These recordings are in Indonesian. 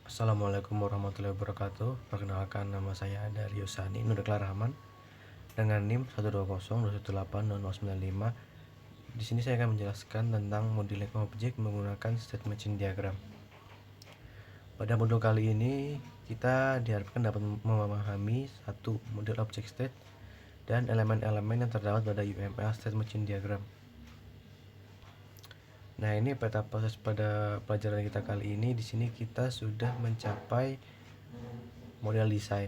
Assalamualaikum warahmatullahi wabarakatuh. Perkenalkan, nama saya Dario Sani Nurdeklar Rahman dengan NIM 12021180095. Di sini saya akan menjelaskan tentang modeling objek menggunakan state machine diagram. Pada modul kali ini kita diharapkan dapat memahami satu model object state dan elemen-elemen yang terdapat pada UML state machine diagram. Nah, ini peta proses pada pelajaran kita kali ini. Di sini kita sudah mencapai model desain.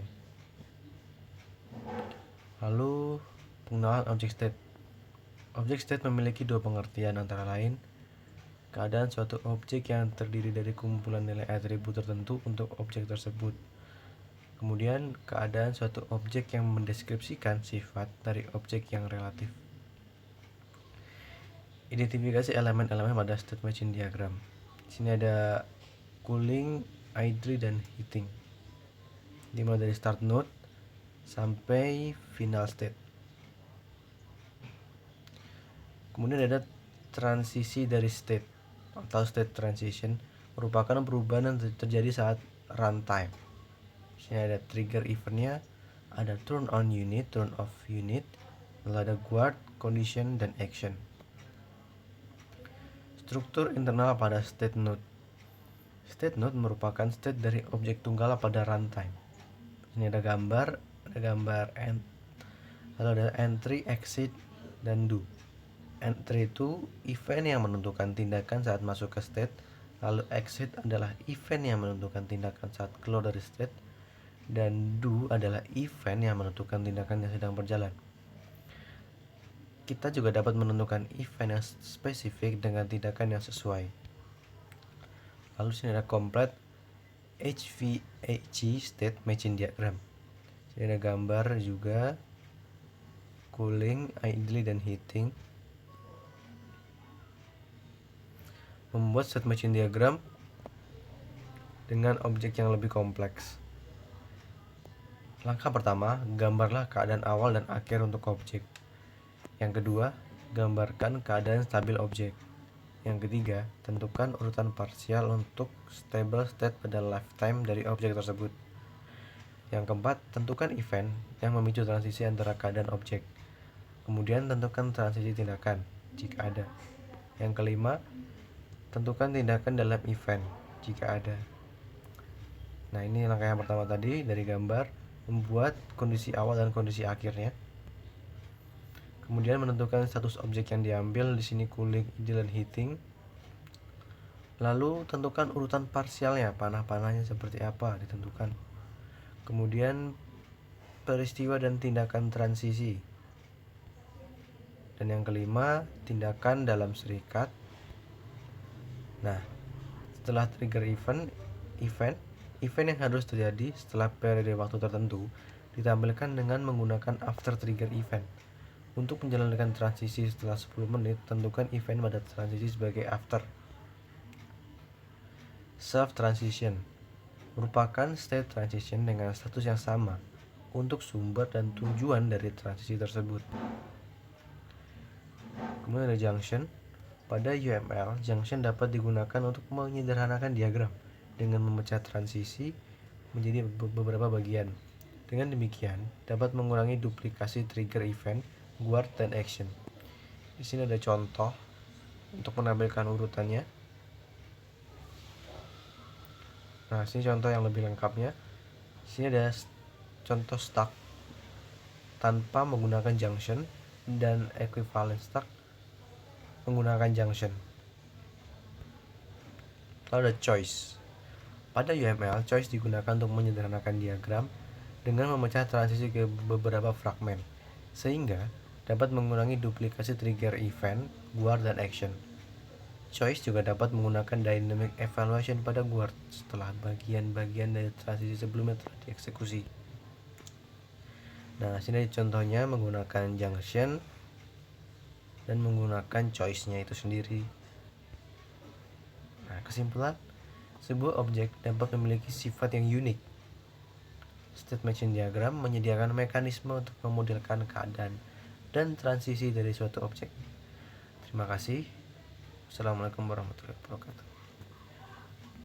Lalu pengenalan object state. Object state memiliki dua pengertian, antara lain keadaan suatu objek yang terdiri dari kumpulan nilai atribut tertentu untuk objek tersebut. Kemudian keadaan suatu objek yang mendeskripsikan sifat dari objek yang relatif. Identifikasi elemen-elemen pada state machine diagram. Di sini ada cooling, idle, dan heating. Dimulai dari start node sampai final state. Kemudian ada transisi dari state atau state transition, merupakan perubahan yang terjadi saat runtime. Di sini ada trigger eventnya, ada turn on unit, turn off unit, lalu ada guard, condition, dan action. Struktur internal pada state node. State node merupakan state dari objek tunggal pada runtime. Ini ada gambar lalu ada entry, exit, dan do. Entry itu event yang menentukan tindakan saat masuk ke state, lalu exit adalah event yang menentukan tindakan saat keluar dari state, dan do adalah event yang menentukan tindakan yang sedang berjalan. Kita juga dapat menentukan event yang spesifik dengan tindakan yang sesuai. Lalu sini ada complete HVAC state machine diagram. Sini ada gambar juga cooling, idle, dan heating. Membuat state machine diagram dengan objek yang lebih kompleks. Langkah pertama, gambarlah keadaan awal dan akhir untuk objek. Yang kedua, gambarkan keadaan stabil objek. Yang ketiga, tentukan urutan parsial untuk stable state pada lifetime dari objek tersebut. Yang keempat, tentukan event yang memicu transisi antara keadaan objek. Kemudian tentukan transisi tindakan jika ada. Yang kelima, tentukan tindakan dalam event jika ada. Nah, ini langkah yang pertama tadi dari gambar, membuat kondisi awal dan kondisi akhirnya. Kemudian menentukan status objek yang diambil, di sini cooling, idle, dan heating. Lalu tentukan urutan parsialnya, panah-panahnya seperti apa ditentukan. Kemudian peristiwa dan tindakan transisi. Dan yang kelima, tindakan dalam serikat. Nah, setelah trigger event yang harus terjadi setelah periode waktu tertentu ditampilkan dengan menggunakan after trigger event. Untuk menjalankan transisi setelah 10 menit, tentukan event pada transisi sebagai after. Self transition merupakan state transition dengan status yang sama untuk sumber dan tujuan dari transisi tersebut. Kemudian ada junction. Pada UML, junction dapat digunakan untuk menyederhanakan diagram dengan memecah transisi menjadi beberapa bagian. Dengan demikian, dapat mengurangi duplikasi trigger event, guard, dan action. Di sini ada contoh untuk menampilkan urutannya. Nah, sini contoh yang lebih lengkapnya. Di sini ada contoh stack tanpa menggunakan junction dan equivalent stack menggunakan junction. Lalu ada choice. Pada UML, choice digunakan untuk menyederhanakan diagram dengan memecah transisi ke beberapa fragmen, sehingga dapat mengurangi duplikasi trigger event, guard, dan action. Choice juga dapat menggunakan dynamic evaluation pada guard setelah bagian-bagian dari transisi sebelumnya telah dieksekusi. Nah, sini contohnya menggunakan junction dan menggunakan choice-nya itu sendiri. Nah, kesimpulan, sebuah objek dapat memiliki sifat yang unik. State machine diagram menyediakan mekanisme untuk memodelkan keadaan dan transisi dari suatu objek. Terima kasih. Assalamualaikum warahmatullahi wabarakatuh.